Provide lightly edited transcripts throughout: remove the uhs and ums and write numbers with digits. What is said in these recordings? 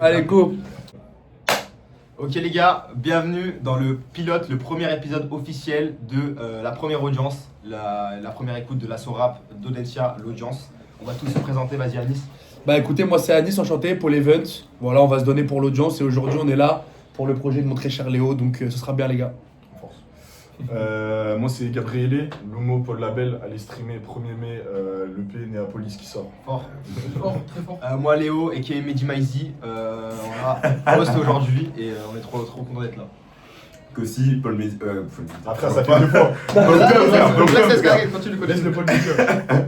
Allez, go. Ok les gars, bienvenue dans le pilote, le premier épisode officiel de la première audience, la première écoute de l'assaut rap d'Audencia, l'audience. On va tous se présenter, vas-y Anis. Bah écoutez, moi c'est Anis, enchanté pour l'event. Voilà, on va se donner pour l'audience et aujourd'hui on est là pour le projet de mon très cher Léo, donc ce sera bien les gars. Moi c'est Gabriele, Lumo, Paul Label, allez streamer 1er mai, l'EP Néapolis qui sort. Fort. Très fort. Moi Léo, et qui est Mehdi Maizi, on host aujourd'hui et on est trop content d'être là. Qu'aussi, Paul Mézi. Après ça fait 2 fois. Donc là c'est ce gars, continue de Laisse le Paul Mézi.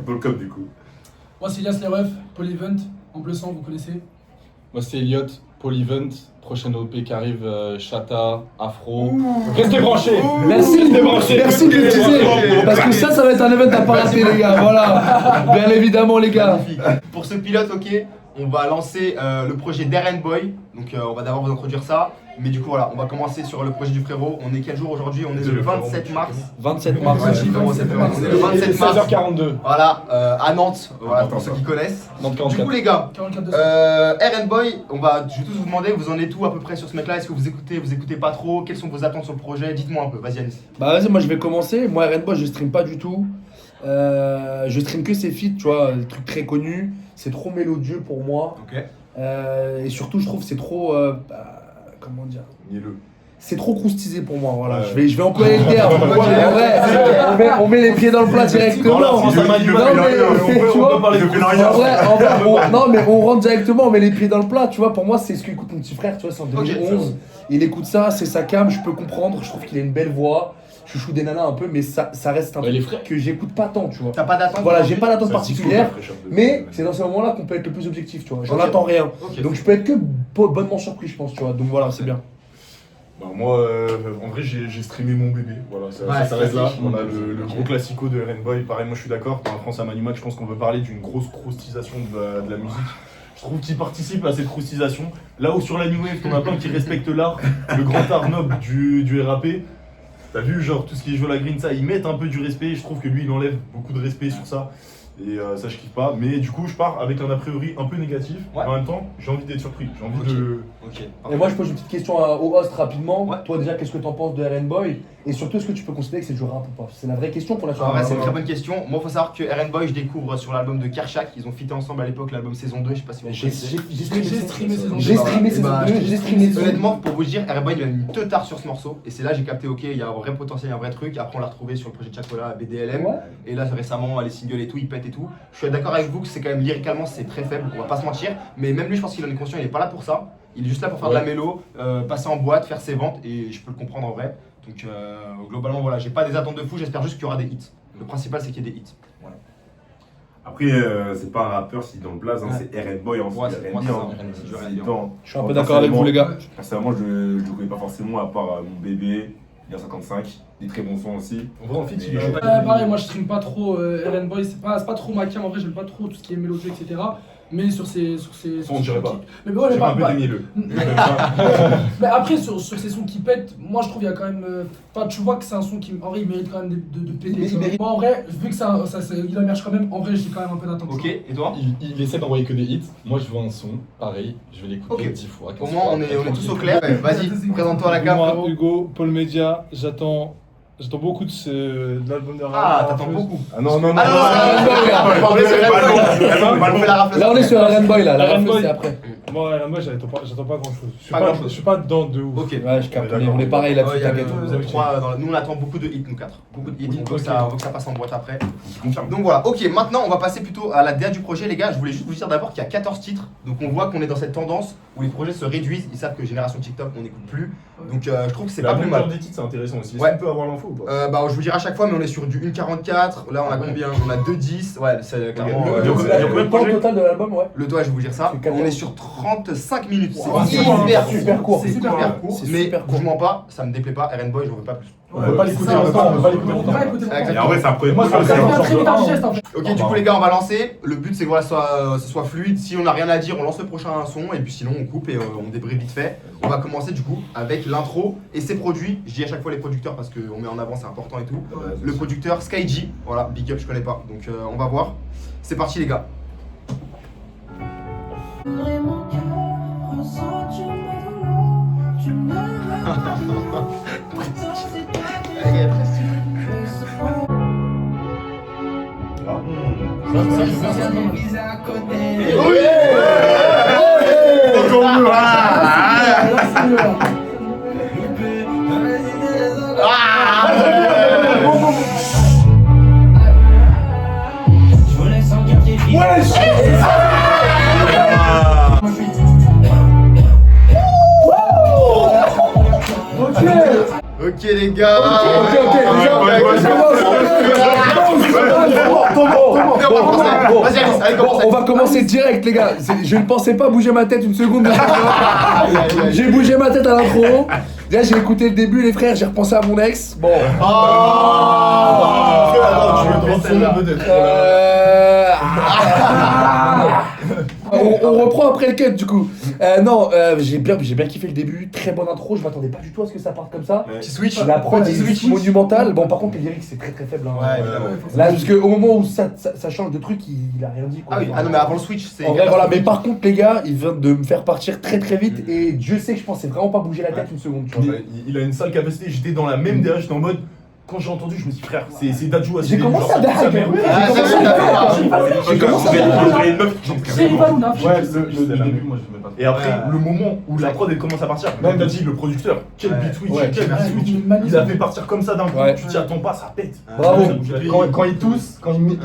Paul Cop du coup. Moi c'est Elias Leref, Polyvent, en bleu sang, vous connaissez. Moi c'est Elliot, Polyvent, prochaine OP qui arrive, Chata, Afro. Restez branchés. Merci, Restez branchés. merci de le teaser, parce que ça va être un event à pas rater les gars, voilà. Bien évidemment les gars. Magnifique. Pour ce pilote, ok, on va lancer le projet d'Eren Boy. Donc on va d'abord vous introduire ça. Mais du coup voilà, on va commencer sur le projet du frérot. On est quel jour aujourd'hui? On est le 27 mars. 27 mars. Ouais, on est le 27 mars. 16h42. Voilà, à Nantes, voilà, pour ceux qui connaissent. Nantes Du 44. coup les gars, 44 200. Eren Boy, je vais tous vous demander, vous en êtes où à peu près sur ce mec là? Est-ce que vous écoutez pas trop? Quelles sont vos attentes sur le projet? Dites-moi un peu, vas-y Anis. Bah vas-y, moi je vais commencer. Moi Rainbow je stream pas du tout. Je stream que ses feats, tu vois, des trucs très connus. C'est trop mélodieux pour moi. Ok. Et surtout je trouve que c'est trop... comment dire? Mielleux. C'est trop croustisé pour moi, voilà. Ouais. Je vais employer le terme. En vrai, on met les pieds dans le plat directement. Dans la France, Non, ça m'a dit, mais, tu on vois, peut parler de en vrai, non mais on rentre directement, on met les pieds dans le plat, tu vois. Pour moi, c'est ce qu'écoute mon petit frère, tu vois, c'est en 2011. Il écoute ça, c'est sa cam, je peux comprendre. Je trouve qu'il a une belle voix. Chouchou des nanas un peu, mais ça reste un Ouais, les truc frères. que j'écoute pas tant, tu vois. T'as pas d'attente? Voilà, j'ai pas d'attente Ça, particulière, c'est chaud, mais c'est dans ces moments-là qu'on peut être le plus objectif, tu vois. J'en Ok. attends rien. Ok. Donc je peux être que bonnement surpris, je pense, tu vois. Donc voilà, c'est bien. Bah, moi, en vrai, j'ai streamé mon bébé. Voilà, Ouais, ça reste là. classique. On a le gros classico de Eren Boy. Pareil, moi je suis d'accord. Dans la France à Manimac, je pense qu'on veut parler d'une grosse croustisation de la musique. Je trouve qu'il participe à cette croustisation. Là où sur la New Wave, t'en as plein qui respectent l'art, le grand art noble du RAP. T'as vu, genre, tout ce qui est joué à la green, ça, ils mettent un peu du respect. Et je trouve que lui, il enlève beaucoup de respect sur ça. Et ça, je kiffe pas. Mais du coup, je pars avec un a priori un peu négatif. Ouais. Mais en même temps, j'ai envie d'être surpris. J'ai envie Ok. de. Ok. Et moi, je pose une petite question au host rapidement. Ouais. Toi, déjà, qu'est-ce que t'en penses de Eren Boy? Et surtout, est-ce que tu peux considérer que c'est du rap ou pas? C'est la vraie question qu'on a sur En vrai, un c'est une rap. très bonne question. Moi, faut savoir que Eren Boy, je découvre sur l'album de Kershak. Ils ont fité ensemble à l'époque l'album saison 2. Je sais pas si vous J'ai connaissez. streamé saison J'ai deux. streamé Et saison bah, 2, j'ai streamé saison Honnêtement, pour vous dire, Eren Boy, il a mis teutard sur ce morceau. Et c'est là j'ai capté, ok, il y a un vrai potentiel, il y a un vrai truc. Après, on l'a retrouvé sur le projet de Chacola, BDLM. Ouais. Et là, récemment, les singles et tout, il pète et tout. Je suis d'accord avec vous que c'est quand même lyricalement, c'est très faible, on va pas se mentir. Mais même lui, je pense qu'il en est conscient, il est pas là pour ça. Il est juste là pour faire de la mélo, passer en boîte, faire ses ventes. Et je peux le comprendre en vrai. Donc, globalement, voilà, j'ai pas des attentes de fou, j'espère juste qu'il y aura des hits. Le principal, c'est qu'il y ait des hits. Voilà. Après, c'est pas un rappeur si dans le blaze, hein, Ouais. c'est Eren Boy en Ouais, fait. c'est moi, c'est ça, c'est du R&B. Je suis un peu d'accord avec vous, les gars. Personnellement, je ne le connais pas forcément à part mon bébé, il y a 55, des très bons sons aussi. En vrai, en fait, il Mais- est. Pareil, moi je stream pas trop Eren Boy, c'est pas trop ma cam, en vrai j'aime pas trop tout ce qui est mélodieux, etc. Mais sur ses On dirait pas. Mais ouais, J'ai pas- un peu pas- des mielleux. Mais après, sur ces sons qui pètent, moi je trouve qu'il y a quand même. Enfin, tu vois que c'est un son qui, en vrai, il mérite quand même de péter. Il mérite. Moi, en vrai, vu que il émerge quand même, en vrai, j'ai quand même un peu d'attente. Ok, et toi? Il essaie d'envoyer que des hits. Moi je veux un son, pareil, je vais l'écouter Ok. 10 fois. Au 15 moins, fois, on est tranquille. tous au clair. Ouais, vas-y, présente-toi à la cam, Moi, frérot. Hugo, Paul Media, j'attends beaucoup de l'album de rap. Ah, t'attends beaucoup. Ah non, non, non. Ah non, on est sur Eren Boy. On fait la rafle. Là, on est sur Eren Boy, là. La Eren rafle, Boy. c'est après. Moi, j'attends pas grand chose. Pas grand-chose. Je suis pas dedans de ouf. Ok. Ouais, je capte. On est d'accord. On est pareil là-dessus, Ouais, il y avait t'inquiète. nous trois nous on attend beaucoup de hits, nous quatre. Beaucoup de hits, on veut, Ok. on veut que ça passe en boîte après. Donc voilà, ok, maintenant on va passer plutôt à la DA du projet, les gars. Je voulais juste vous dire d'abord qu'il y a 14 titres, donc on voit qu'on est dans cette tendance où les projets se réduisent. Ils savent que Génération TikTok on n'écoute plus, donc je trouve que c'est La pas plus mal. longueur des titres, c'est intéressant aussi. Est-ce Ouais. qu'on peut avoir l'info ou pas? Bah je vous dirai à chaque fois, mais on est sur du 1,44. Là on a combien? On a 2,10. Ouais, c'est clairement. Le- Le temps total de l'album, ouais. Le toit, je vais vous dire ça. C'est 14. On est sur 35 minutes. C'est Wow, hyper court. c'est C'est super super court. court. C'est Mais super court. je mens pas, ça me déplaît pas. Eren Boy, j'en veux pas plus. On peut pas l'écouter ça, longtemps, on peut pas On l'écouter peut longtemps. pas écouter Exactement. Et en vrai, c'est un premier Moi, Ça c'est fait un un très vite digeste en fait. Ok, du coup les gars, on va lancer. Le but c'est que voilà, ce soit fluide. Si on n'a rien à dire, on lance le prochain son et puis sinon on coupe et on débriefe vite fait. On va commencer du coup avec l'intro et ses produits. Je dis à chaque fois les producteurs parce qu'on met en avant, c'est important et tout. Le producteur Skyg, voilà, big up, je connais pas. Donc on va voir. C'est parti les gars. Vraiment cœur Ok les gars. Vas-y Alice, allez commence. On va commencer direct les gars. Je ne pensais pas bouger ma tête une seconde. J'ai bougé ma tête à l'intro. Déjà j'ai écouté le début les frères, j'ai repensé à mon ex. Bon. On reprend après le cut du coup. Non, j'ai bien kiffé le début, très bonne intro, je m'attendais pas du tout à ce que ça parte comme ça. Petit switch. La prod est monumentale. Bon par contre les lyrics c'est très faible. Hein. Ouais, évidemment. Là parce qu'au moment où ça change de truc, il a rien dit quoi. Ah oui, ah non mais avant le switch c'est. En vrai voilà, mais par contre les gars, il vient de me faire partir très vite et Dieu sait que je pensais vraiment pas bouger la tête une seconde. Tu vois. Il a une sale capacité, j'étais dans la même DA, j'étais en mode. Quand j'ai entendu, je me suis dit frère, c'est Dadju à J'ai commencé à derrière. J'ai commencé à le début, moi je Et après, le moment où la prod elle commence à partir, même t'as dit le producteur, quel beat switch, quel beat switch. Il a fait partir comme ça d'un coup, tu t'y attends pas, ça pète. Bravo. Quand il tousse, quand il met.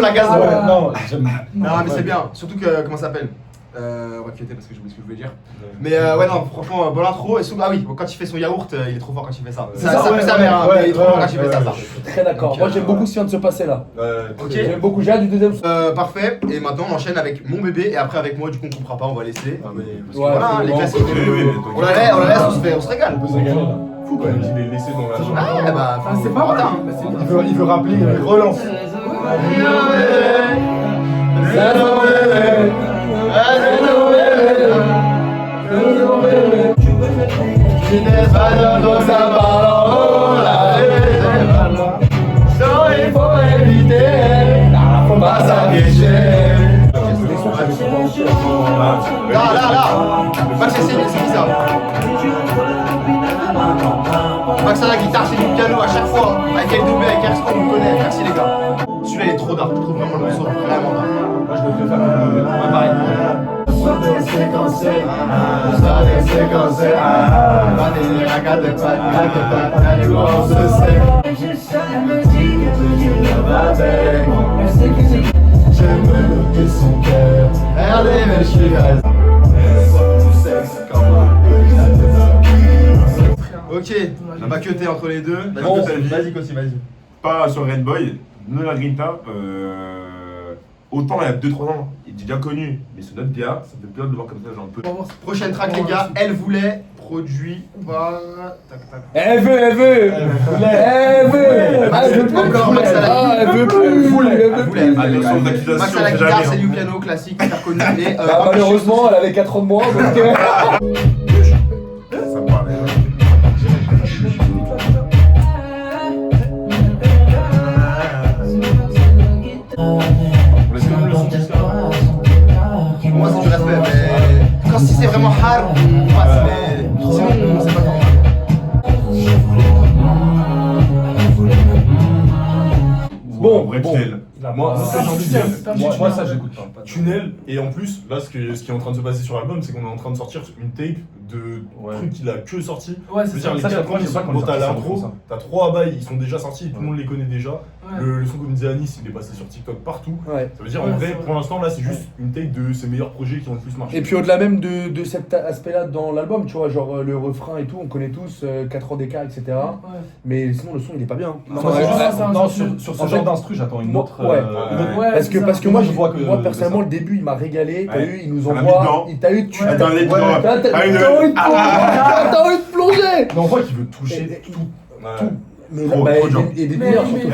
La gazo. Non, j'aime. Non mais c'est bien, surtout que, comment ça s'appelle on va quitter parce que j'ai oublié ce que je voulais dire. Mais ouais non, franchement, bonne intro. Et ah oui, quand il fait son yaourt, il est trop fort quand il fait ça. Ça pue sa mère, mais il est trop fort quand il fait ça. Très d'accord. Moi j'aime beaucoup ce qui vient de se passer là. Ok. J'aime beaucoup. J'ai hâte du deuxième. Parfait. Et maintenant on enchaîne avec mon bébé et après avec moi. Du coup on coupera pas, on va laisser. Parce que Ouais, voilà, les bon. classiques. On la laisse, on se régale. On peut se régaler là. Fou quand même qu'il est laissé dans la chambre. Ouais bah c'est pas mal. Il veut rappeler, il relance. Là Max c'est qui ça? Max à la guitare, c'est du piano à chaque fois. Avec L2B, avec Airstone, on le connaît. Merci les gars. Celui-là il est trop dark, je trouve vraiment le morceau vraiment dark. Moi je le préfère un pareil. Ok, on va cutter entre les deux. Vas-y, Kossi, vas-y. Pas sur Red Boy, nous la Grinta. Autant il y a 2-3 ans, il était bien connu, mais c'est notre DA, ça me fait plaisir de voir comme ça, genre un peu. Prochaine track, les gars, Elle voulait, produit par. Elle veut Encore Max à la guitare. elle veut plus. Attention aux Max accusations, à la c'est guitare, jamais. c'est du piano classique, hyper connu. Et Malheureusement, elle avait 4 ans de moins, donc. Ça me parle. moi c'est du respect, mais quand si c'est vraiment hard, on passe, mais sinon c'est pas normal. Bon, vrai bon. tunnel. Moi, Ah, j'ai envie de putain, dire. Moi, ça, j'écoute pas. Tunnel, et en plus, là, ce qui est en train de se passer sur l'album, c'est qu'on est en train de sortir une tape de trucs qu'il a que sorti. Ouais, Je c'est veux ça. dire, les Ça, 4 je premiers sais pas sons, quand ils quand t'as sortent, l'intro, ça. t'as 3 bails, ils sont déjà sortis, tout le monde les connaît déjà. Ouais. Le son, comme disait Anis, il est passé sur TikTok partout. Ouais. Ça veut dire, Ouais, en c'est vrai, vrai. pour l'instant, là, c'est juste une tape de ses meilleurs projets qui ont le plus marché. Et puis au-delà même de cet aspect-là dans l'album, tu vois, genre le refrain et tout, on connaît tous 4 ans d'écart, etc. Ouais. Mais sinon le son il est pas bien. Non, Moi, c'est c'est juste juste- ça, non, c'est sur en ce fait, genre d'instru, j'attends une moi- autre. ouais. Ouais, Parce que, c'est parce ça. que moi, Je vois que moi de personnellement ça. le début il m'a régalé, t'as Ouais. vu, il nous Ça m'a mis envoie, dedans. t'as eu, tu Ouais. Attends, les t'as trois. t'as- Ah, t'as une- envie de plonger, t'as envie de plonger. Mais on voit qu'il veut toucher Et- tout. Tout. Mais Trop, bah, trop dur. et des Mais- mineurs mais- surtout.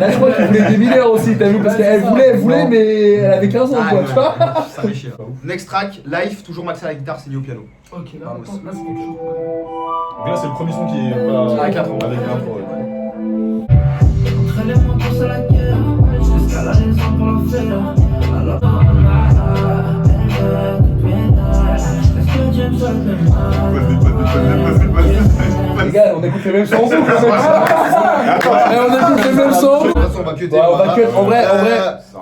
Là je crois qu'il voulait des mineurs aussi, t'as vu, parce Ouais, c'est qu'elle ça. voulait, Non. mais elle avait 15 ans Ah, quoi, ouais. tu vois. Ça fait chier. Next track, Live, toujours Max à la guitare, Céline au piano. Ok, là, Ah, attends, là c'est quelque chose. Donc là, c'est le premier son qui est pas. Avec l'intro. Avec l'intro, ouais. Entre les mots pour la guerre, jusqu'à la raison pour la faire. Alors, gars, on écoute les mêmes sons. On écoute les mêmes sons. De toute façon, on va cutter. Ouais, on va cut. En vrai.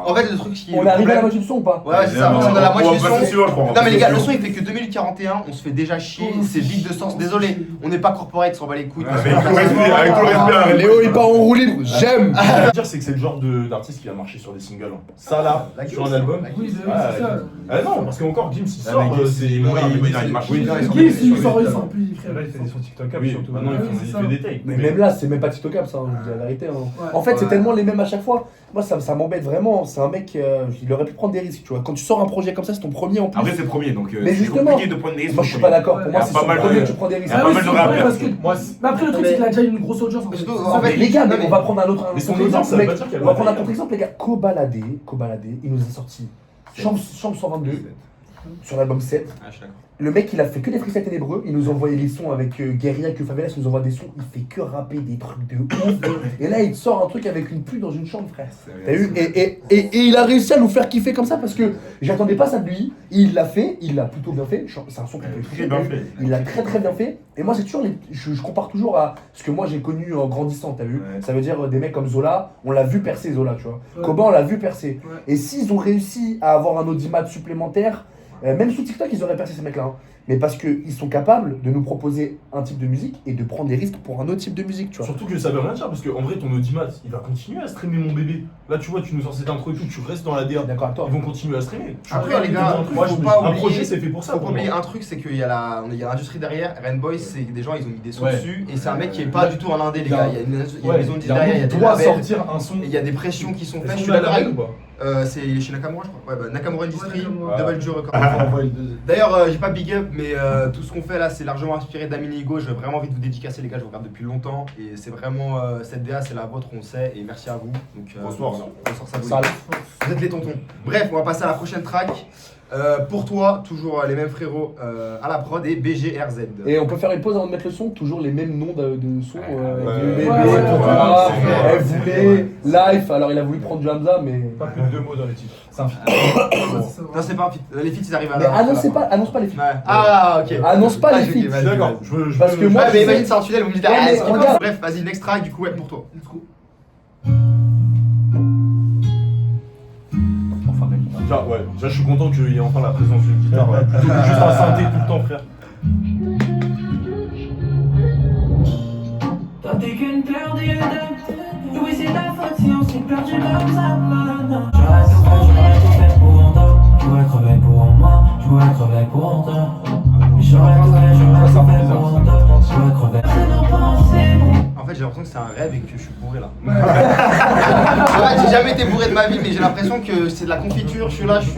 En fait, le truc qui. On est arrivé à la moitié du son ou pas? Ouais, c'est ça. On est à la moitié du son. Je crois. Non mais les gars, le son il fait que 2 minutes 41, on se fait déjà chier, c'est vide de sens, désolé, on n'est pas corporate, on va les couilles. Avec tout le respect, avec tout le respect. Léo, il part en roue libre. J'aime. Ce que je veux dire, c'est que c'est le genre d'artiste qui va marcher sur des singles. Ça là, sur un album. Oui, Ah, c'est ça. Ah non, parce qu'encore Gims il sort, mais Gims, c'est il marche. Oui, Gims, il sort plus. Là, il fait des sons TikTok oui, surtout. maintenant il fait des takes. Mais même là, c'est même pas TikTokable ça, je vous dis la vérité. En fait, c'est tellement les mêmes à chaque fois. Moi, ça m'embête vraiment. C'est un mec, il aurait pu prendre des risques, tu vois. Quand tu sors un projet comme ça, c'est ton premier en plus. Après, c'est le premier, donc Mais c'est justement, compliqué de prendre des risques. moi, je suis pas d'accord. Pour moi, Il y a c'est pas sur le mal premier de- que tu prends des risques. Il y a pas mal de rappeurs. parce que. Moi, Mais après, le truc, c'est qu'il a déjà une grosse audience. En fait. En fait, Mais les gars, non, on va prendre un autre Mais son contre-exemple, audience, ça veut mec. pas dire qu'elle On va va prendre un payer. contre-exemple, les gars. Kobalade, il nous a sorti Chambre 122 sur l'album 7. Ah, je suis d'accord. Le mec, il a fait que des freestyles ténébreux. Il nous envoyait les sons avec Guerilla, que Favelas nous envoie des sons. Il fait que rapper des trucs de ouf. Et là, il te sort un truc avec une pluie dans une chambre, frère. T'as vu et il a réussi à nous faire kiffer comme ça parce que j'attendais pas ça de lui. Il l'a fait, il l'a plutôt bien fait. C'est un son qui peut Très bien fait. Il l'a très très bien fait. Et moi, c'est toujours je compare toujours à ce que moi j'ai connu en grandissant, t'as vu. Ouais. Ça veut dire des mecs comme Zola, on l'a vu percer Zola, tu vois. Ouais. Koba, on l'a vu percer. Ouais. Et s'ils ont réussi à avoir un audimat supplémentaire, même sous TikTok, ils auraient percé ces mecs-là. Hein. Mais parce qu'ils sont capables de nous proposer un type de musique et de prendre des risques pour un autre type de musique, tu vois. Surtout que ça veut rien dire parce qu'en vrai ton audimat il va continuer à streamer mon bébé. Là tu vois tu nous sors cette intro et tout, tu restes dans la DA. D'accord avec toi. Ils vont continuer à streamer. Après, les gars, moi faut je pas un oublier- projet c'est fait pour ça. Faut pour pas oublier moi. un truc, c'est qu'il y a l'industrie derrière. Rainboy, c'est des gens, ils ont mis des sons Ouais. dessus et c'est un mec qui est pas du tout un indé, les gars. Il y a une Ouais, maison de il disques derrière, il y a des doit labels, sortir un son. et il y a des pressions qui sont faites. Je Est-ce suis qu'on a d'accord la avec ou pas? C'est chez Nakamura, je crois. Ouais, bah, Nakamura Industry, Nakamura. Double J Record. Envoie le deuxième. D'ailleurs, j'ai pas big up, mais tout ce qu'on fait là, c'est largement inspiré d'Amini Ego. J'ai vraiment envie de vous dédicacer, les gars. Je vous regarde depuis longtemps et c'est vraiment cette DA, c'est la vôtre, on sait. Et merci à vous. Donc, Bonsoir. bonsoir, ça vous. Ça, Vous êtes les tontons. Bref, on va passer à la prochaine track. Pour toi, toujours les mêmes frérots à la prod et BGRZ. Et on peut faire une pause avant de mettre le son, toujours les mêmes noms de sons. Ouais. bébé, Ouais, Pourquoi, c'est vrai. elle voulait, Life, alors il a voulu prendre du Hamza, mais. Pas plus de 2 mots dans les titres. C'est un feat. Non, c'est pas un feat. Les feats, ils arrivent à Mais la. annonce pas les films. Ouais. Ah, ok. Annonce pas les ok, feats. vas-y, D'accord, vas-y. Parce que moi, Ouais, je mais sais- imagine, c'est un tunnel, vous me dites, Ouais, mais est-ce qu'il regarde. passe Bref, vas-y, next track, du coup, ouais, pour toi. Let's go. Déjà, ouais, déjà je suis content qu'il y ait enfin la présence d'une guitare plutôt que juste un synthé tout le temps frère. Toi t'es qu'une fleur d'Éden. Oui c'est ta faute si on s'est perdu comme ça maintenant. J'aurais tout fait pour toi. J'aurais crevé pour moi. J'aurais crevé pour toi. J'aurais tout fait pour toi. J'aurais crevé. C'est nos pensées. En fait, j'ai l'impression que c'est un rêve et que je suis bourré là. En fait, j'ai jamais été bourré de ma vie, mais j'ai l'impression que c'est de la confiture. Je suis là, je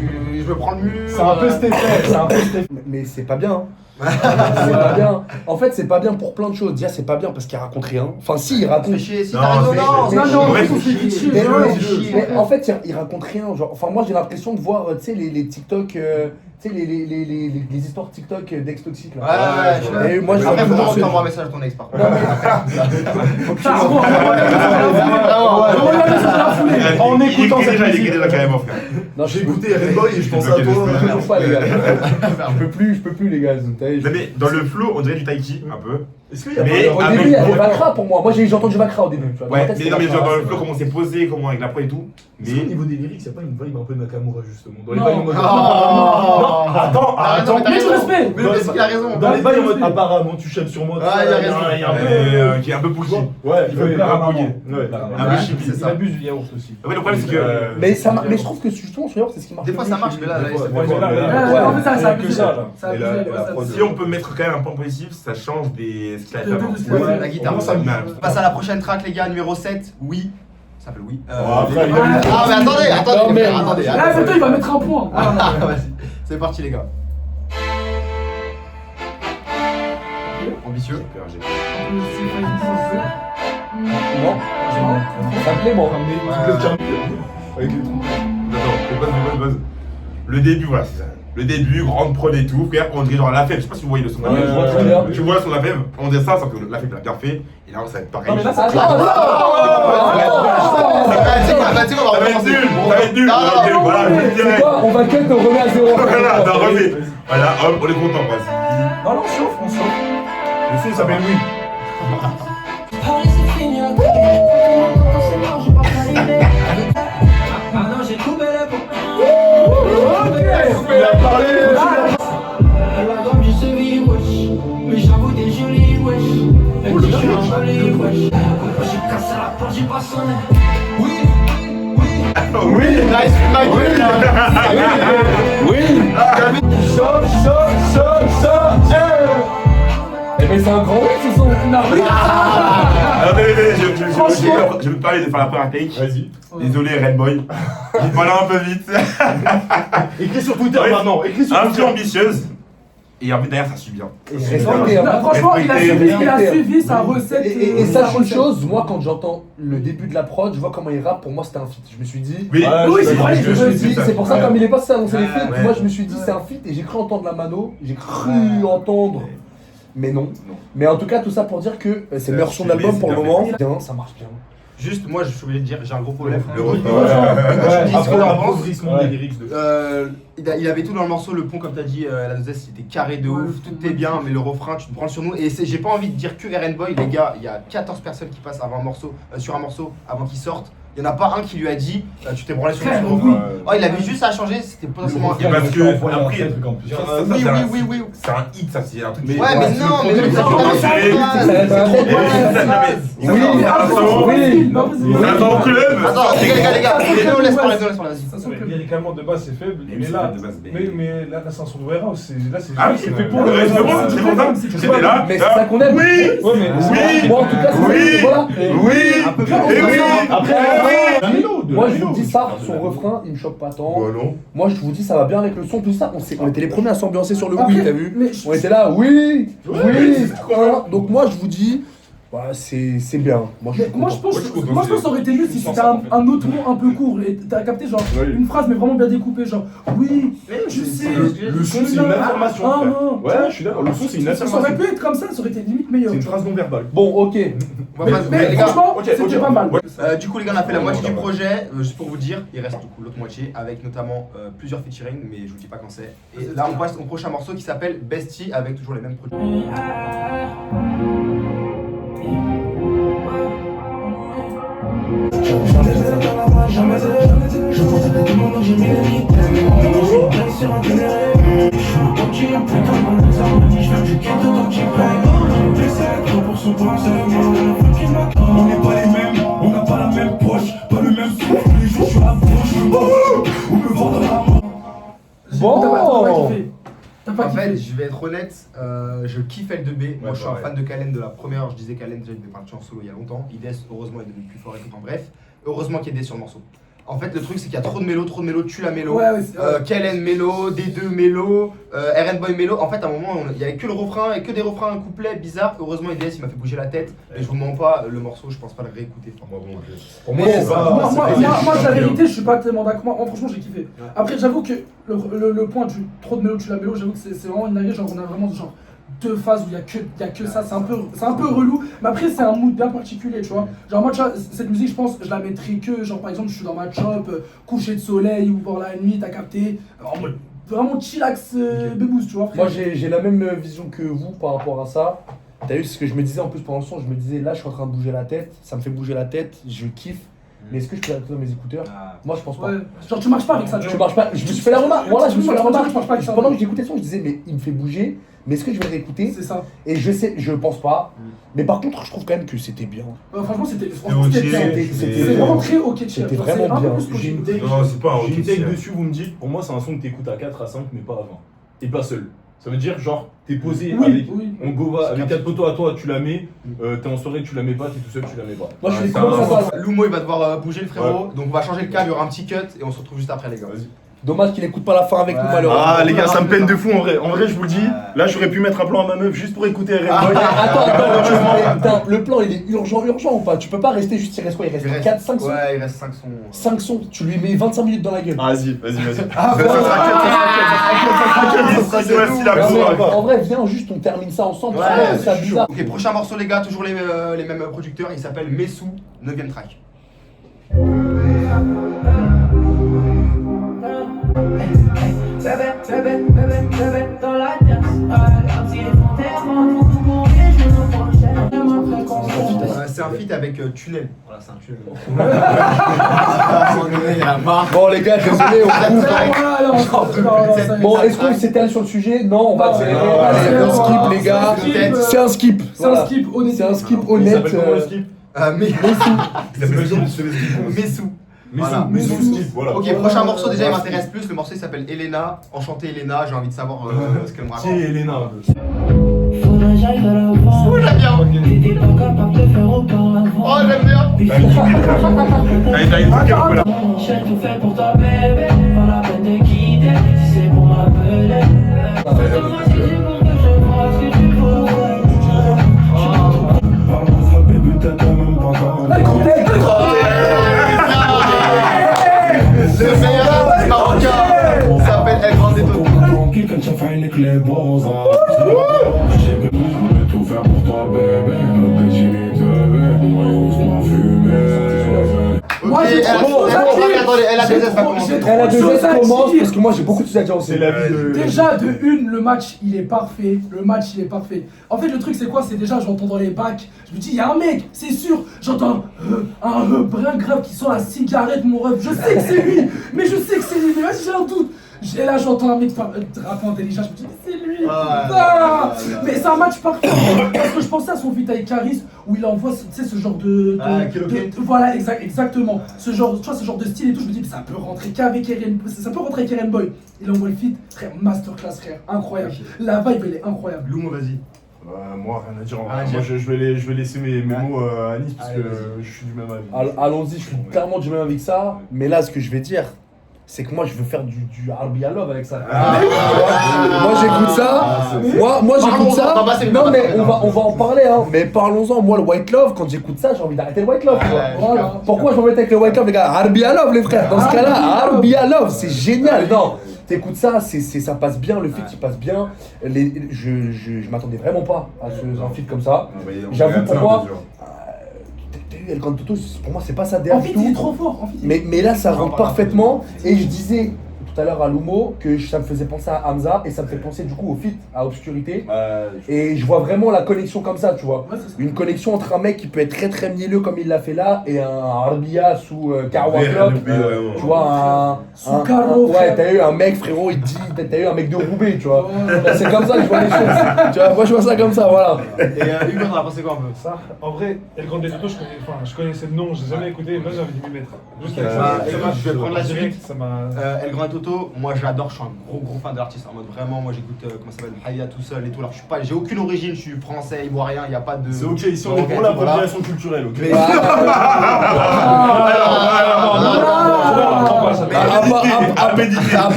me prends le mur. C'est un peu cet effet, c'est un peu cet effet. Mais c'est pas bien. Hein. C'est pas bien. En fait, c'est pas bien pour plein de choses. Déjà, c'est pas bien parce qu'il raconte rien. Enfin, si, il raconte. Fais chier, si Non, t'as raison, c'est- non, mais- non, Non, non, Ouais, on c'est fait chier. Mais non, chier. mais en fait, il raconte rien. Genre, enfin, moi, j'ai l'impression de voir, tu sais, les TikTok, tu sais, les histoires TikTok d'ex-toxiques. Ouais, ouais, je suis là. Et moi, je Après, vois faut toujours envoyer un message à ton ex par contre. Non, mais- Faut que tu En Il écoutant écrit cette déjà, il musique. écrit déjà carrément, frère. Non, J'ai écouté Redboy et je pense à toi. Je peux pas, les gars. Je peux plus, les gars. T'as vu, Non, mais dans le flow, on dirait du Taiki, un peu. Est-ce qu'il y a Mais- pas Au avec- début, il y avait Vakra pour moi. Moi, j'ai entendu Vakra au début. Tu vois. Dans ma Ouais, tête, mais c'était non, mais Vakra. dans le flow, comment c'est posé, comment avec la prod et tout. Est-ce qu'au Mais. niveau des lyrics, il n'y a pas une vibe un peu Nakamura justement? Dans les Non. bails en mode. Oh. Non, attends, attends. mais t'as Mais du raison. respect. Mais parce qu'il a raison. Dans les bails en mode apparemment tu chètes sur moi. tout Ouais, ça, il a raison. il y a un peu. Qui est un peu pushy. Ouais, Il veut plaire à maman. Ouais. Un peu chippy. c'est Il ça. abuse du yaourt aussi. Ouais, le problème, c'est que. Mais je trouve que justement, sur York, c'est ce qui marche. Des fois, le ça mieux marche, chez mais lui. là, Des fois, c'est des pas fois, grave. ouais. Ouais, en fait, ça a que abusé. ça, là. Ça a Et la- abusé, et la ouais, ça a prod. abusé. Si on peut mettre quand même un point positif, ça change ce qu'il a fait avant. Ouais, la guitare. Au moins, ça me- On passe à la prochaine track, les gars, numéro 7. Oui. Ça s'appelle Oui. après, il a- Ah, mais attendez, Non, mais- attendez. Ah, mais toi, il va mettre un point. Ah, vas-y. C'est parti, les gars. Ambitieux. Non, ça me plaît, moi. Avec les trous. Attends, buzz. Le début, voilà, c'est ça. Le début, grande prod et tout, frère, on dirait genre la fève. Je sais pas si vous voyez le son. Ouais, je vois très bien. Tu vois son la fève, on dirait ça, sauf que la fève l'a bien fait. Et là, ça va être pareil. Non, mais là, ça Attends, attends, Tu vas, on va Ça va être nul, ça va être nul, Non, ça va être nul, voilà, je le C'est dirais. quoi? On va cut, on remet à zéro. Voilà, non, remets. Voilà, hop, on est content, quoi. Non, non, on chauffe, on chauffe. Le son s'appelle Oui. Paris c'est fini, ok. C'est mort, j'ai pas validé. Ah non, j'ai coupé les pots. Il a parlé. La gomme du sévi, wesh. Mais j'avoue des jolies, wesh. Elle dit je suis un joli, wesh. J'ai cassé la porte, j'ai pas sonné. Oui, oui. Oui, nice, Oui. Eh ben c'est un grand oui, c'est son. Alors, je vais me parler de faire la première take. Vas-y. Désolé, Red Boy. J'ai parlé un peu vite. Écris sur Twitter Ouais. maintenant. Écris sur Un peu Twitter. ambitieuse. Et en fait, derrière, ça suit bien. Respectez, hein. Franchement, il a Respectez. suivi sa recette. Et sa sache une recette. chose, moi quand j'entends le début de la prod, je vois comment il rappe, pour moi c'était un feat. Je me suis dit. Oui, oui, c'est vrai, Je me suis dit, c'est pour ça Ouais. comme il est pas censé annoncer les feats, Ouais. moi je me suis dit c'est un feat et j'ai cru entendre la mano, j'ai cru entendre, mais non. Mais en tout cas tout ça pour dire que c'est le meilleur son de l'album pour le moment. Bien, ça marche bien. Juste, moi, je suis obligé de dire, j'ai un gros problème. Le Quand refrain. je dis ce Après qu'on en pense, l'appauvrissement des lyrics de. il avait tout dans le morceau, le pont, comme t'as dit, la 2S, c'était carré de ouf, tout est bien, mais le refrain, tu te prends sur nous. Et j'ai pas envie de dire que RN Boy, les gars, il y a 14 personnes qui passent avant un morceau, sur un morceau avant qu'il sorte. Il n'y en a pas un qui lui a dit tu t'es branlé sur le refrain. Oh, il avait juste à changer, c'était potentiellement un Et parce que après, Oui. c'est un hit, ça c'est un truc. Ouais, mais non, mais ça attend au club. Attends, les gars, laisse parler, vas-y. Lyricalement de base c'est faible, Mais mais c'est là, de base, mais là la chanson de Warehouse, c'est Ah oui, c'est fait pour le c'est reste. bon, c'est pour ça. C'était là. Mais c'est ça qu'on aime. Oui. Ouais, mais Moi en tout cas c'est Oui. ça, voilà. Oui. Un peu plus. Et oui. Moi je vous dis ça, son refrain il me choque pas tant. non. Moi je vous dis ça va bien avec le son, tout ça, on était les premiers à s'ambiancer sur le oui, Après, t'as vu? mais On était là, oui, Ouais, oui, c'est trop bien. donc moi je vous dis, voilà, c'est bien. Moi je suis Moi je content. pense que ça aurait été mieux si c'était un autre mot un peu court et t'as capté genre Oui. une phrase mais vraiment bien découpée genre oui tu sais Le son, c'est une information. ah frère. non Ouais, je suis d'accord. Le son, c'est une ça aurait information. pu être comme ça aurait été limite meilleur C'est une tu vois. phrase non verbale. Bon ok, mais Les gars, franchement ok, c'était ok. pas mal du coup les gars on a fait la moitié du projet, juste pour vous dire, il reste du coup l'autre moitié avec notamment plusieurs featuring mais je vous dis pas quand c'est. Et là on passe au prochain morceau qui s'appelle Bestie avec toujours les mêmes produits. On n'est pas les mêmes, on n'a pas la même poche, pas le même son. Tous les jours je suis à fond, je me bats, ou me vendre la mort. T'as pas En fait, kiffé je vais être honnête, je kiffe L2B. Moi, je suis un fan de Kalen de la première. Je disais Kalen, déjà, il devait partir en solo il y a longtemps. IDS, heureusement, est devenu plus fort et tout. Enfin, bref, heureusement qu'il y a des sur le morceau. En fait, le truc, c'est qu'il y a trop de mélo, tue la mélo. ouais Kalen mélo, D2 mélo, RN Boy mélo. En fait, à un moment, il y avait que le refrain et que des refrains, un couplet bizarre. Heureusement, IDS, il m'a fait bouger la tête. Mais je vous mens pas, le morceau, je pense pas le réécouter. Enfin, Pour moi, Mais c'est pas. moi la vérité je suis pas tellement d'accord moi franchement j'ai kiffé après j'avoue que le point du trop de mélo tu la mélo j'avoue que c'est vraiment une dinguerie genre on a vraiment genre deux phases où il y a que ça c'est un peu relou mais après c'est un mood bien particulier tu vois genre moi tu vois cette musique je pense je la mettrais que genre par exemple je suis dans ma shop coucher de soleil ou voir la nuit t'as capté en mode vraiment chillax bébouze tu vois moi j'ai la même vision que vous par rapport à ça. T'as vu ce que je me disais en plus pendant le son, je me disais là je suis en train de bouger la tête, ça me fait bouger la tête, je kiffe. Mais est-ce que je peux l'ajouter dans mes écouteurs? Moi je pense pas. ouais. Genre tu marches pas avec ça tu Je vois marche pas, je me suis fait la remarque, voilà, je me suis fait la remarque. Je marche pas avec ça. Pendant que j'écoutais le son, je disais mais il me fait bouger, mais est-ce que je vais réécouter? c'est ça Et je pense pas. Mais par contre, je trouve quand même que c'était bien. franchement c'était ok, bien c'était c'est vraiment très ok chill C'était genre, c'est vraiment un peu bien. plus que J'ai une j'ai- take, Non, c'est pas un j'ai une rocket, take c'est- dessus, vous me dites, pour moi c'est un son que t'écoutes à 4 à 5 mais pas à 20. Et pas seul. Ça veut dire genre t'es posé oui avec oui on gova avec 4 poteaux à toi, tu la mets, t'es en soirée, tu la mets pas, t'es tout seul, tu la mets pas. Moi je suis Ouais, comment ça ça passe. Lumo, il va devoir bouger le frérot. Donc, on va changer le câble, il y aura un petit cut et on se retrouve juste après, les gars. Vas-y. Dommage qu'il écoute pas la fin avec nous Ouais. malheureusement. Ah les gars, ça me peine de fou en vrai. En vrai, je vous le dis, là j'aurais pu mettre un plan à ma meuf juste pour écouter RN Boy. Attends, le plan il est urgent ou pas? Tu peux pas rester juste, il reste quoi? Il reste 4, 5 sons? Ouais, il reste 5 sons. 5 sons, tu lui mets 25 minutes dans la gueule. Ah, vas-y. Ah, En vrai, viens juste, on termine ça ensemble. Ouais, parce que c'est ça bizarre. Ok, prochain morceau, les gars, toujours les mêmes producteurs. Il s'appelle Messou, 9ème track. Bébé, dans la danse. Comme si les fontaines vont nous courir, je nous prochaine. feat avec Tunnel. Voilà, c'est un tunnel. Bon les gars, désolé, on coupe. Non, Bon, est-ce qu'on s'étale sur le sujet? Non, on va accélérer. Allez, on skip les gars. C'est un skip. C'est un skip honnête. C'est un skip Il honnête. s'appelle comment le skip Messou. Mais Voilà. sous skip, voilà. Ok, prochain morceau, déjà il m'intéresse plus. Le morceau il s'appelle Elena. Enchantée Elena, j'ai envie de savoir ce qu'elle me Qui raconte. est Elena? Faudrait que j'aille à la Oh, vente. j'aime bien. T'étais pas capable de faire auparavant. Oh, j'aime bien. J'ai tout fait pour toi, bébé. Pas la peine de quitter. Si c'est pour m'appeler. Donne-moi si c'est pour que je vois ce que tu veux. Parle-moi ça, bébé, t'as même pas Le meilleur marocain s'appelle El Grande Toto. tranquille quand tu fais avec les bons j'ai voulu tout faire pour toi, bébé. Le petit bébé, moi, on se m'en fumait. Moi, Ok, j'ai elle a- trop- attendez, elle a j'ai deux S, trop- va commencer. j'ai trop Elle a de deux choses S à commence dire. parce que moi j'ai beaucoup de choses à dire aussi. C'est la vie de. Déjà, de une, le match il est parfait. Le match il est parfait. En fait, le truc c'est quoi? C'est déjà, j'entends dans les bacs, je me dis, il y a un mec, c'est sûr. J'entends un brin grave qui sent la cigarette, mon rêve. Je sais que c'est lui, mais je sais que c'est lui. Mais vas-y, j'ai un doute. Et là, j'entends un mec rapper intelligent. Je me dis, mais c'est lui. Ah, Putain. Mais c'est un match parfait. Parce que je pensais à son feat avec Caris où il envoie, tu sais, ce genre de. Voilà, exactement. Ce genre, tu vois, ce genre de style et tout. Je me dis, mais ça peut rentrer qu'avec Eren. Ça peut rentrer avec Eren Boy. Il envoie le feat, frère, masterclass, frère. Incroyable. La vibe, elle est incroyable. Loum, vas-y. Moi, rien à dire. En Rien à vrai. Moi, dire. je vais laisser mes mots à Anis parce Allez, que vas-y. je suis du même avis. Allons-y, je suis clairement du même avec ça. Mais là, ce que je vais dire, c'est que moi je veux faire du Arby à Love avec ça. Moi j'écoute ça. Moi j'écoute ça. Non mais on va en parler hein. Mais parlons-en. Moi le White Love, quand j'écoute ça, j'ai envie d'arrêter le White Love. Tu vois. Voilà. Pourquoi je m'embête avec le White Love les gars? Arby à Love les frères. Dans ce cas-là, Arby à Love, c'est génial. Non. T'écoutes ça, ça passe bien, le feat il passe bien. Je m'attendais vraiment pas à un feat comme ça. J'avoue pour moi, El Grand Toto, pour moi c'est pas ça En derrière fait, tout. il est trop fort. En fait, Mais là, ça rentre parfaitement. Et je disais tout à l'heure à Lumo que ça me faisait penser à Hamza et ça me fait penser du coup au feat, à Obscurité. Et je vois vraiment la connexion comme ça, tu vois. Ouais, c'est ça. Une connexion entre un mec qui peut être très très mielleux comme il l'a fait là et un Arbia sous Carwa Club. Tu vois, Sous Caro, ouais, frère. t'as eu un mec, frérot, il te dit, t'as eu un mec de Roubaix, tu vois. C'est comme ça que je vois les choses. Tu vois, moi je vois ça comme ça, voilà. Et Hugo, t'en as pensé quoi un peu? Ça, en vrai, El Grande Toto, je connaissais le nom, j'ai jamais écouté, là j'ai envie de m'y mettre. Juste avec je vais prendre la direct, suite. ça m'a. El Grand Toto, moi j'adore, je suis un gros fan de l'artiste. En mode vraiment, moi j'écoute comment ça s'appelle, Haya tout seul et tout. Alors je suis pas, j'ai aucune origine, je suis français, ivoirien, il y a pas de. C'est ok, ici on est pour l'appropriation culturelle, ok? Mais-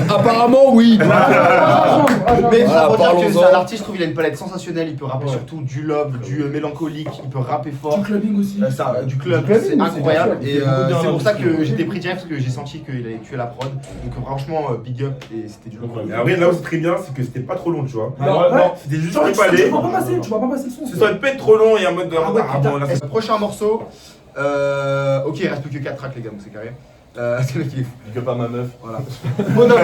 Apparemment, oui. Mais Voilà, ça veut dire que parlons-en. c'est un artiste, je trouve, il a une palette sensationnelle, il peut rapper surtout du love, du mélancolique, il peut rapper fort. Du clubbing aussi. Du club, Du clubbing, c'est c'est incroyable. bien Et sûr. Il fait beaucoup bien c'est pour ça l'industrie, que ouais. j'étais pris direct parce que j'ai senti qu'il allait tuer la prod. Donc franchement, big up et c'était du lourd. Et après, là où c'est très bien, c'est que c'était pas trop long, tu vois. Ouais. C'était juste Tu vas préparé. pas passer, tu vas pas passer le son. Ce serait peut être trop long et en mode. Ah ouais, putain. bon, là, c'est- Prochain morceau. Ok, il reste plus que 4 tracks, les gars, donc c'est carré. C'est le mec, il est fou. Big up à ma meuf. Voilà. Bonhomme.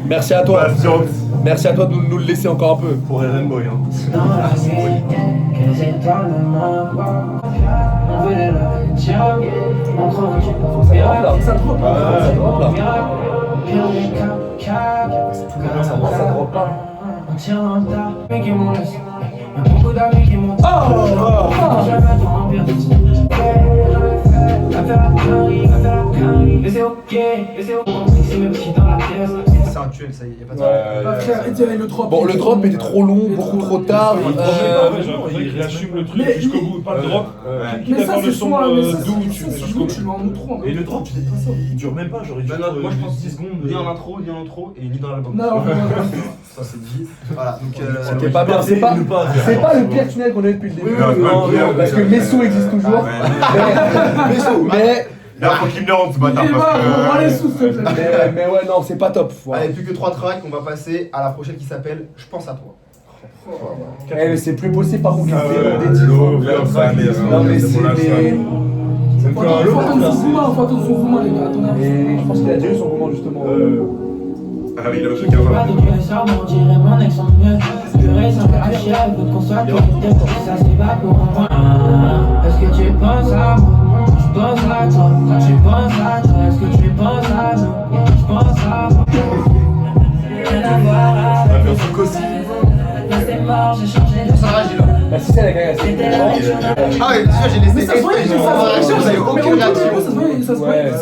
Merci à toi. Patience. Merci à toi de nous le laisser encore un peu. Pour Eren Boy, hein. Dans la nuit, que étoiles m'envoient. On veut les love, tiens, on croit que tu peux miracle. Ça drop. Ça drop, là. Miracle, pire des cas, Ça drop pas. on tient un tas, mais qui m'ont laissé. Y'a beaucoup d'amis qui m'ont dit. J'avais ton empire. Mais c'est ok, c'est mes petits dans la pièce. C'est un tuel, ça y est, y a pas de Ah, frère, et tiens, le drop. Bon, le drop était trop long, beaucoup trop tard. Il assume le truc mais- jusqu'au bout, pas le drop. Quitte Mais à ça, faire le c'est son soit. Mais ça, doux, c'est tu fais c'est jusqu'au doux, tu le mets en outro. hein. Et le drop, il dure même pas, j'aurais dû. Moi je pense 10 secondes. ni en intro, ni en intro et ni dans l'album. Non, Ça c'est dit. Voilà, donc. C'est pas bien, c'est pas le pire tunnel qu'on a eu depuis le début. Parce que Messou existe toujours. Mais Là, faut qu'il me rende ce bâtard. il est parce mort, que- on va aller sous, s'il te plaît. mais ouais, non, c'est pas top. Voilà. Allez, plus que 3 tracks, on va passer à la prochaine qui s'appelle Je pense à toi. Eh, mais c'est plus possible par contre qu'il Ah fait ouais, des titres. Non, mais c'est des. Faut attendre son roumain, faut attendre son roumain, les gars. À ton avis. Et je pense qu'il a déjà eu son moment justement. Ah oui, il a Je aussi te vois de mieux, ça on dirait mon ex en mieux. Purée, ça m'a haché, elle veut qu'on soit quittés, ça c'est pas pour moi. Est-ce que tu penses à moi? Je pense à toi. Quand tu penses à toi, est-ce que tu penses à nous? Je pense à moi. Rien à voir On va avec faire son cosy. là c'est mort, j'ai changé de Ça va, j'ai là. Bah, si c'est la gagne, C'était la région. Ah ouais, ça j'ai laissé. Mais ça se voyait, exprès, ça se réaction, vous avez aucune réaction. Ça se voyait, ça se voyait. Ouais.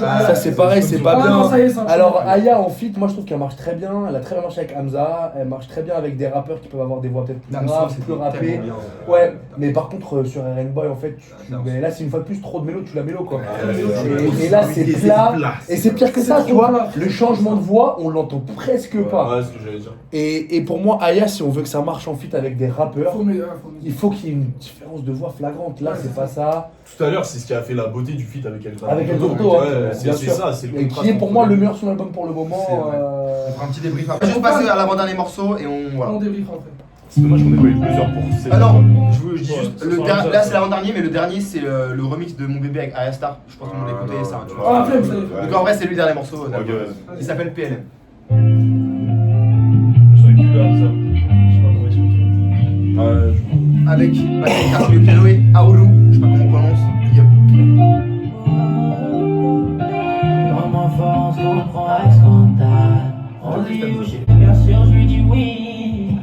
Ah, Ça c'est pareil, c'est pas Ah bien. non, ça y est, ça. Alors Aya en feat, moi je trouve qu'elle marche très bien. Elle a très bien marché avec Hamza. Elle marche très bien avec des rappeurs qui peuvent avoir des voix peut-être plus Damso, graves, c'était plus rappées. tellement bien. Ouais, mais par contre sur RN Boy en fait, Damso. mais là c'est une fois de plus trop de mélo, tu la mélo quoi. Ouais, Et là c'est plat. Et c'est pire que ça, C'est tu trop vois. plat. Le changement de voix, on l'entend presque pas. Ouais, c'est ce que j'allais dire. Et pour moi, Aya, si on veut que ça marche en feat avec des rappeurs, Faut il faut qu'il y ait une différence de voix flagrante. Là, c'est pas ça. Tout à l'heure, c'est ce qui a fait la beauté du feat avec El Dorado. Avec El Dorado, hein, Ouais, bien c'est sûr. ça, c'est le Et contraste qui est pour entre moi les le deux. meilleur son album pour le moment. C'est vrai. On fera un petit débrief après. Juste passer à l'avant-dernier morceau et on. Voilà. On débriefera après. C'est dommage qu'on ait pas eu 2 heures pour cette Ah non, album. je dis juste, Ouais, ça sera là c'est l'avant-dernier, mais le dernier c'est le remix de Mon Bébé avec Arya Star. Je pense que tout le monde l'a écouté, ça. Tu vois. Ah, flemme, ça y est. Ouais. Donc en vrai, c'est lui le dernier morceau. Ok, vas-y. Il s'appelle PLM. Je suis avec Cuba, ça. Je sais pas comment expliquer. Ouais, Avec le piano et Aoulou, je sais pas comment on prononce. Big up. Dans ma force, comprends avec scandale. On dit oui, bien sûr, je lui dis oui.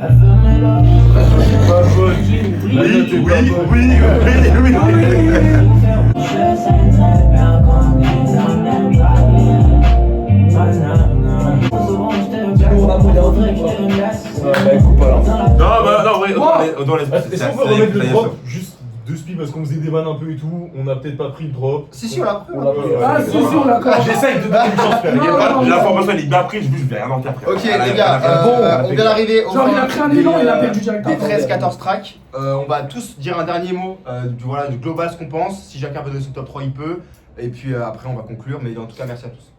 Elle veut me love. La note est pas bonne. Je sais très bien qu'on est dans le même palier. Souvent, je te On a monté un truc, faudrait que je te laisse. Ouais, coupe alors. Non, bah non, ouais, on doit laisser. Est-ce qu'on peut remettre le drop juste 2 speed parce qu'on faisait des vannes un peu et tout, on a peut-être pas pris le drop. Si, si, on l'a pris. On l'a pris. Ah, si, on l'a encore. J'essaye de donner une chance, frère. Non, non, L'information elle est bien prise, je vais rien inventer après. Ok, les gars, on vient d'arriver au Genre, il a pris un élan, il a perdu direct. des 13-14 tracks. On va tous dire un dernier mot du global, ce qu'on pense. Si chacun veut donner son top 3, il peut. Et puis après, on va conclure. Mais en tout cas, merci à tous.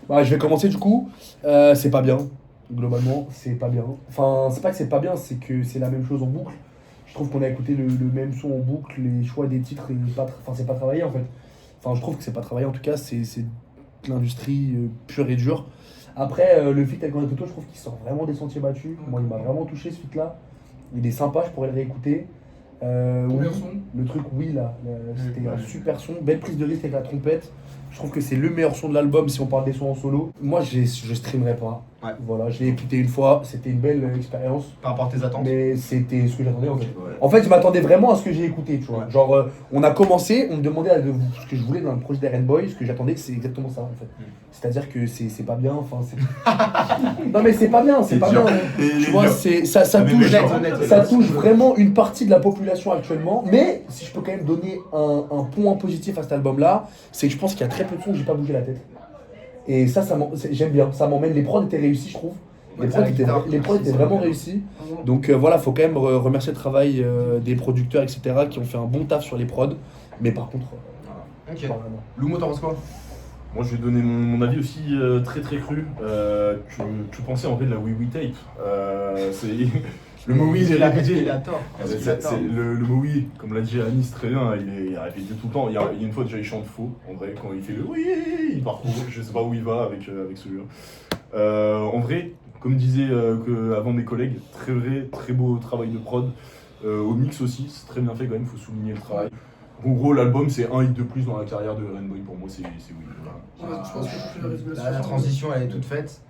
Bah, je vais commencer du coup. C'est pas bien. Globalement, c'est pas bien. Enfin, c'est pas que c'est pas bien, c'est que c'est la même chose en boucle. Je trouve qu'on a écouté le même son en boucle, les choix des titres, c'est pas travaillé en fait. Enfin, je trouve que c'est pas travaillé en tout cas, c'est de l'industrie pure et dure. Après, le feat avec Renato, je trouve qu'il sort vraiment des sentiers battus. Moi, il m'a vraiment touché ce feat là. Il est sympa, je pourrais le réécouter. Oui, Meilleur son. le truc, oui, là, c'était un super son. Belle prise de risque avec la trompette. Je trouve que c'est le meilleur son de l'album si on parle des sons en solo. Moi, je streamerai pas. Ouais. Voilà, je l'ai écouté une fois, c'était une belle expérience. Par rapport à tes attentes. Mais c'était ce que j'attendais en fait. Ouais. En fait, je m'attendais vraiment à ce que j'ai écouté, tu vois. Ouais. Genre, on a commencé, on me demandait ce que je voulais dans le projet d'Aren Boy, ce que j'attendais, c'est exactement ça en fait. C'est-à-dire que c'est pas bien, enfin c'est. Non mais c'est pas bien, c'est pas bien. Tu vois, ça touche, honnête. ça touche vraiment une partie de la population actuellement. Mais si je peux quand même donner un point positif à cet album-là, c'est que je pense qu'il y a très peu de sons où j'ai pas bougé la tête. Et ça j'aime bien, ça m'emmène. Les prods étaient réussis, je trouve. Les prods étaient vraiment réussis. Donc voilà, faut quand même remercier le travail des producteurs, etc., qui ont fait un bon taf sur les prods. Mais par contre, Ok. pas vraiment. Lumo, t'en penses quoi? Moi je vais donner mon avis aussi très très cru. Tu pensais en fait de la Oui Oui Tape. C'est le mot oui, il a répété. il a tort. C'est le mot oui, comme l'a dit Anis très bien, il a répété tout le temps. Il y a une fois déjà il chante faux, en vrai, quand il fait le oui, il parcourt, je sais pas où il va avec celui-là. En vrai, comme disaient avant mes collègues, très beau travail de prod. Au mix aussi, c'est très bien fait quand même, faut souligner le travail. En gros, l'album c'est un hit de plus dans la carrière de Rainbow, pour moi c'est oui. Voilà. Je pense que je fais la résumation. La transition, elle est toute faite.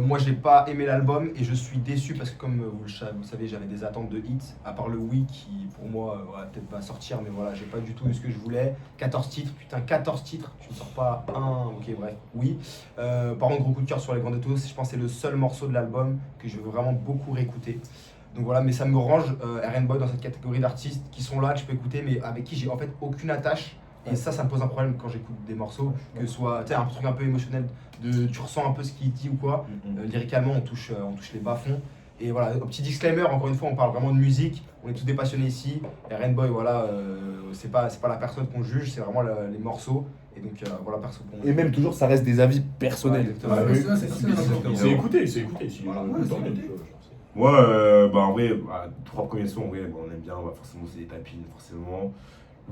Moi, j'ai pas aimé l'album et je suis déçu parce que, comme vous savez, j'avais des attentes de hits. À part le oui qui, pour moi, peut-être pas sortir, mais voilà, j'ai pas du tout eu ce que je voulais. 14 titres, putain, 14 titres, tu ne sors pas un, ok, bref, oui. Par contre, gros coup de cœur sur les Grandes Autos, je pense que c'est le seul morceau de l'album que je veux vraiment beaucoup réécouter. Donc voilà, mais ça me range RN Boy dans cette catégorie d'artistes qui sont là, que je peux écouter, mais avec qui j'ai en fait aucune attache. Et ça me pose un problème quand j'écoute des morceaux, que ce soit un truc un peu émotionnel, tu ressens un peu ce qu'il dit ou quoi. Lyricalement, on touche les bas-fonds. Et voilà, un petit disclaimer, encore une fois, on parle vraiment de musique, on est tous des passionnés ici. RN Boy, voilà, c'est pas la personne qu'on juge, c'est vraiment les morceaux. Et donc voilà, perso pour moi. Et même toujours, ça reste des avis personnels. Ouais, exactement. C'est écouté, si Moi, bah en vrai, 3 premiers sons, en vrai, on aime bien, bah, forcément c'est des tapines, forcément.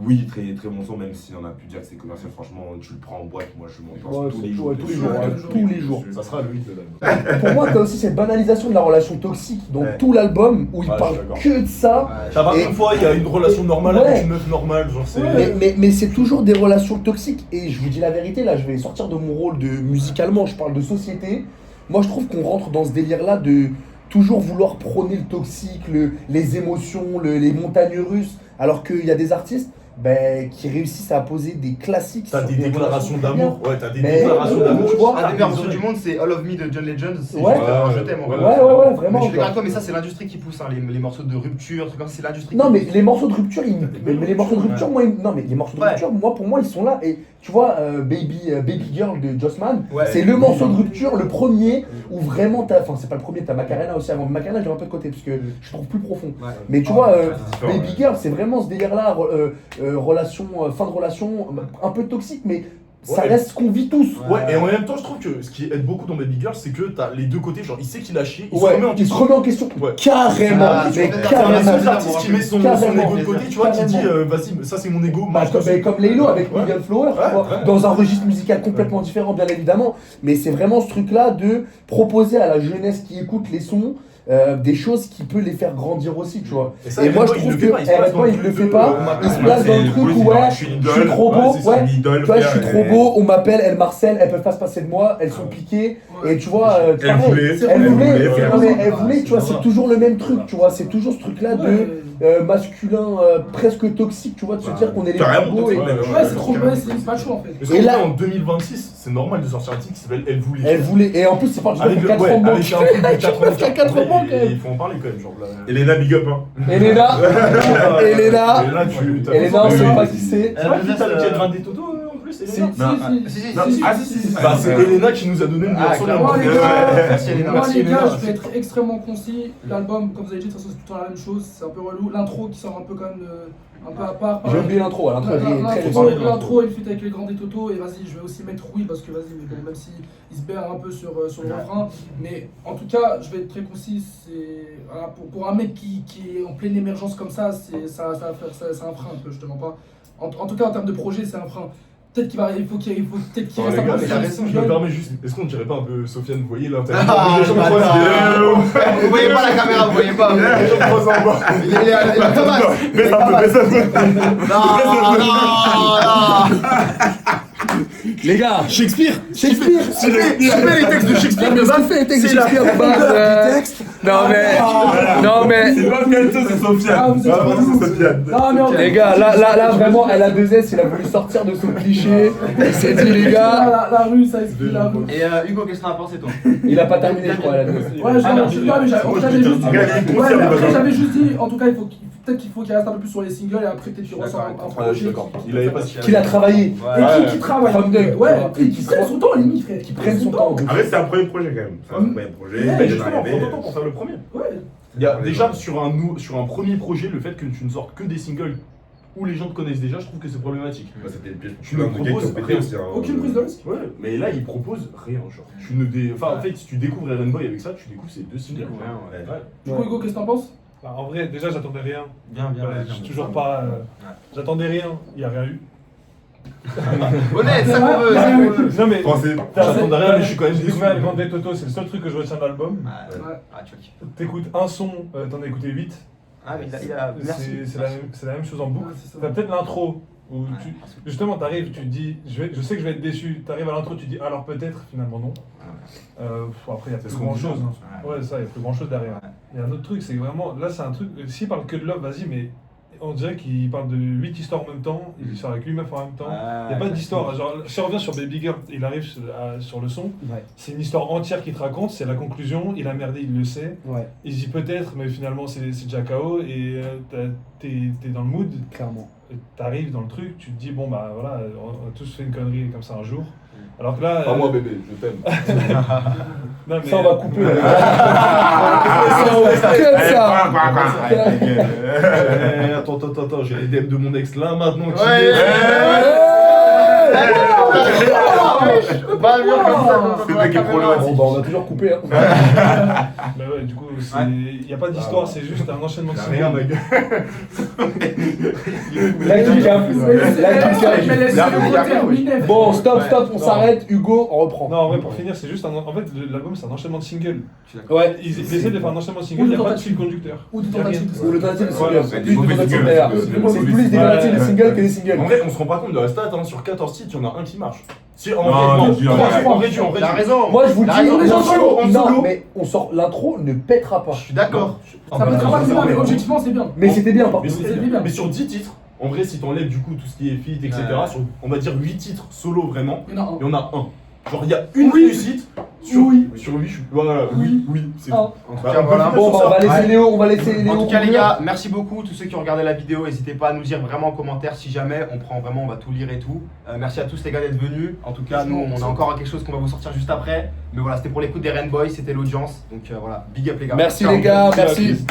Oui, très, très bon son, même si on a pu dire que c'est commercial, franchement, tu le prends en boîte, moi je m'en pense tous les jours. Ouais, tous les jours, tous les jours. Ça sera le hit de l'album. Pour moi, t'as aussi cette banalisation de la relation toxique dans Ouais. tout l'album où il Ouais, parle je suis d'accord. que de ça. Ça va, Et- une fois, il y a une relation normale Ouais. avec une meuf normale, genre c'est. Mais c'est toujours des relations toxiques. Et je vous dis la vérité, là, je vais sortir de mon rôle de musicalement, je parle de société. Moi, je trouve qu'on rentre dans ce délire-là de toujours vouloir prôner le toxique, les émotions, les montagnes russes, alors qu'il y a des artistes qui réussissent à poser des classiques. T'as sur des déclarations relations d'amour. Ouais, t'as des Mais- déclarations d'amour. tu vois, Un des meilleurs morceaux du monde, c'est All of Me de John Legend. C'est Ouais. juste je t'aime en Ouais, vrai. vraiment. Mais je suis d'accord genre. avec toi, mais ça c'est l'industrie qui pousse, hein, les morceaux de rupture, trucs comme ça, c'est l'industrie Non qui mais pousse. les morceaux de rupture, mais les morceaux de rupture, Ouais. moi, non mais les morceaux de Ouais. rupture, moi pour moi ils sont là. Et tu vois, Baby Girl de Jossman, Ouais. c'est le morceau de rupture, le premier où vraiment t'as, enfin c'est pas le premier, t'as Macarena aussi avant. Macarena je l'ai un peu de côté parce que je trouve plus profond. Ouais. Mais tu vois, c'est différent, Baby Girl, c'est vraiment ce délire-là, relation, fin de relation, un peu toxique, mais ça Ouais. reste ce qu'on vit tous. Ouais, et en même temps, je trouve que ce qui aide beaucoup dans Baby Girl, c'est que t'as les deux côtés. Genre, il sait qu'il a chié, il se Ouais, remet en il se question. remet en question. Ouais. Carrément, Ah, mais tu vois, C'est un carrément. seul artiste qui met son Carrément. ego de côté, tu vois, qui dit Carrément. vas-y, ça c'est mon ego. Bah, marche comme, dessus. comme Laylo avec Ouais. Million Flower, tu Ouais, vois, ouais. dans un registre musical complètement différent, bien évidemment. Mais c'est vraiment ce truc-là de proposer à la jeunesse qui écoute les sons des choses qui peut les faire grandir aussi, tu vois. ça, Et moi, je Red Boy, trouve il que le fait pas, il se place Red dans Boy, le il le truc fait de, pas. Il se place dans le truc où, ouais, je suis trop beau, c'est ouais. son idole, Tu vois, je suis frère, trop et- beau, on m'appelle, elles marcellent, elles peuvent pas se passer de moi, elles sont piquées. Et tu vois, Elle pareil, voulait, elle voulait, faire non, mais ça. elle voulait, tu vois, c'est toujours le même truc, tu vois, c'est toujours ce truc-là de masculin presque toxique, tu vois, de se dire qu'on est les plus Carrément beaux. toxique, et- même. Ouais, c'est trop, ouais, c'est pas chaud en fait. Mais Et et là- là, en 2026, c'est normal de sortir un titre qui s'appelle Elle voulait. Elle voulait, et en plus, c'est pas Avec du le 4 ouais, ans de avec un manque. truc de 4 ans Parce qu'il y a 4 ans de manque, quand même. Il faut en parler quand même, genre là. Elena, big up, hein. Elena, Elena, Elena, tu t'as Elena, on fait- sait pas qui c'est. C'est vrai que t'as le jet 20 des Toto en plus, Si, Elena si. Ah, si. Bah, c'est Elena qui nous a donné le meilleur son de clairement. l'album. Moi, les gars, Merci Elena. moi, Merci les gars, Elena. je vais être extrêmement concis. L'album, comme vous avez dit, de toute façon, c'est tout le temps la même chose. C'est un peu relou. L'intro qui sort un peu quand même un peu à part. J'ai oublié l'intro, l'intro est très L'intro, récente. l'intro, il fit avec les grands des Toto. Et vas-y, je vais aussi mettre oui parce que vas-y, mais bon, même si il se perd un peu sur le refrain. Mais en tout cas, je vais être très concis. C'est voilà, pour un mec qui est en pleine émergence comme ça, c'est un frein un peu, je te mens pas. En tout cas, en termes de projet, c'est un frein. Peut-être qu'il faut peut-être qu'il Oh, reste les un gars, peu sur les je me singles. permets juste, est-ce qu'on dirait pas un peu Sofiane, vous voyez là, t'as Ah, les gens le croisent bâtard. Vous voyez pas la caméra, vous voyez pas. les gens croisent en bas. Il est Thomas. Mets un peu, mets un peu. Non. Les gars, Shakespeare. Tu fais les textes de Shakespeare Non, mais ce qu'il fait les textes de Shakespeare de base. Non mais. C'est pas Fianto, c'est Sofiane. Ah, vous êtes Ah, relou. c'est Sofiane. Non, mais en Les gars, là vraiment, elle a 2 S, il a voulu sortir de son cliché. Il s'est dit, les gars, la rue, ça explique la rue. Et Hugo, qu'est-ce que t'en as pensé toi? il a pas terminé, je crois, elle a 2 S. Ouais, j'avais juste dit, Moi, j'avais je juste dis, dit. regarde, il est Ouais, conscient, mais le après, bâtard. j'avais juste dit, en tout cas, peut-être qu'il faut qu'il reste un peu plus sur les singles et après, peut-être qu'il ressort un projet. Il avait pas Qu'il a travaillé. Et qui travaille. From the- Ouais, et qui prenne son temps, limite, frère. Qui prenne son temps. Après, c'est un premier projet quand même. C'est un premier projet. Mais Il est justement, arrivé. prends ton temps pour faire le premier. Ouais. Il y a déjà sur un premier projet, le fait que tu ne sortes que des singles où les gens te connaissent déjà, je trouve que c'est problématique. Bah, c'était le piège. Tu ne proposes pété rien. aussi. hein. Aucune prise de risque. Ouais, mais là il propose rien, genre. Enfin, en fait, si tu découvres Eren Boy avec ça, tu découvres ces 2 singles. Ouais. Du coup, Hugo, qu'est-ce que t'en penses? Bah, en vrai, déjà, j'attendais rien. Bien, bien. Je suis toujours pas. J'attendais rien, il n'y a rien eu. Honnête, ça qu'on veut. ça qu'on veut. Non, mais. Français. J'attendais rien, mais je suis quand même J'ai déçu. découvert le Grand Day Toto, c'est le seul truc que je retiens de l'album. Ouais. Ah, tu vois. T'écoutes un son, t'en as écouté 8. Ah, mais il a. Merci. C'est la même chose en boucle. Ouais, c'est ça. T'as peut-être l'intro où Ouais, tu, justement t'arrives, tu te dis, je sais que je vais être déçu. T'arrives à l'intro, tu te dis, alors peut-être, finalement non. Après, il y a C'est plus ce qu'on grand dit, chose. hein. Ouais, ça, il y a plus grand chose derrière. Ouais. Il y a un autre truc, c'est vraiment, là, c'est un truc. S'il parle que de love, vas-y, mais on dirait qu'il parle de 8 histoires en même temps. Il sort avec 8 meufs en même temps. Il n'y a pas d'histoire. Genre, si on revient sur Baby Girl, il arrive sur le son. Ouais. C'est une histoire entière qu'il te raconte, c'est la conclusion. Il a merdé, il le sait. Ouais, Il dit peut-être, mais finalement c'est déjà KO. Et t'es dans le mood. clairement. T'arrives dans le truc, tu te dis bon bah voilà, on a tous fait une connerie comme ça un jour. Alors que là. Pas moi bébé, je t'aime. Non, mais, Ça, on va couper. Attends, j'ai les DM de mon ex là maintenant qui Ouais. Pas bien comme ça. Ce mec est problématique. Bon, bah, on a toujours coupé. Hein. Bah ouais, du coup, il n'y a pas d'histoire, c'est juste un enchaînement de Rien, singles. mec. Là, il capte. Mais laisse Là, le il y a côté, rien, oui. Minef. Bon, stop, on Non. s'arrête. Hugo, on reprend. Non, en vrai, pour finir, c'est juste un. En fait, l'album, c'est un enchaînement de singles. Ouais. Ils essaient de faire un enchaînement de singles, Ou il de n'y a pas de tentative. fil conducteur. Ou de Y a rien. tentative. Ou le tentative de Voilà, single. c'est Plus des de mauvais tentatives singles, d'ailleurs. c'est des mauvais C'est plus des singles. tentatives de singles que des En singles. vrai, on se rend pas compte de la stat, hein, sur 14 titres, il y en a un qui marche. Si, en Non, vrai, non, non, dis, en arrête. vrai, en T'as vrai, raison. Moi, je vous le T'as dis, raison. on est en solo, en non, solo. mais on sort, l'intro ne pètera pas. Je suis d'accord. Ça peut être pas bien, mais objectivement, c'est bien. Mais c'était bien, par Mais, contre. c'est- bien. mais sur 10 titres, en vrai, si t'enlèves du coup tout ce qui est feat, etc., Ouais. sur, on va dire 8 titres solo vraiment, Il y en a un. il y en a un. Genre, il y a une Oui. réussite sur, Oui. sur 8. Voilà, Oui. c'est Un. En tout Bah, cas, on peut voilà. finir Bon, sur bah, ça. on va laisser Ouais. Léo, on va laisser Léo. En tout cas, les conclure. gars, merci beaucoup. Tous ceux qui ont regardé la vidéo, n'hésitez pas à nous dire vraiment en commentaire si jamais on prend vraiment, on va tout lire et tout. Merci à tous les gars d'être venus. En tout cas, nous, on a encore quelque chose qu'on va vous sortir juste après. Mais voilà, c'était pour l'écoute des Rainboys, c'était l'audience. Donc voilà, big up les gars. Merci Ciao. les gars, merci.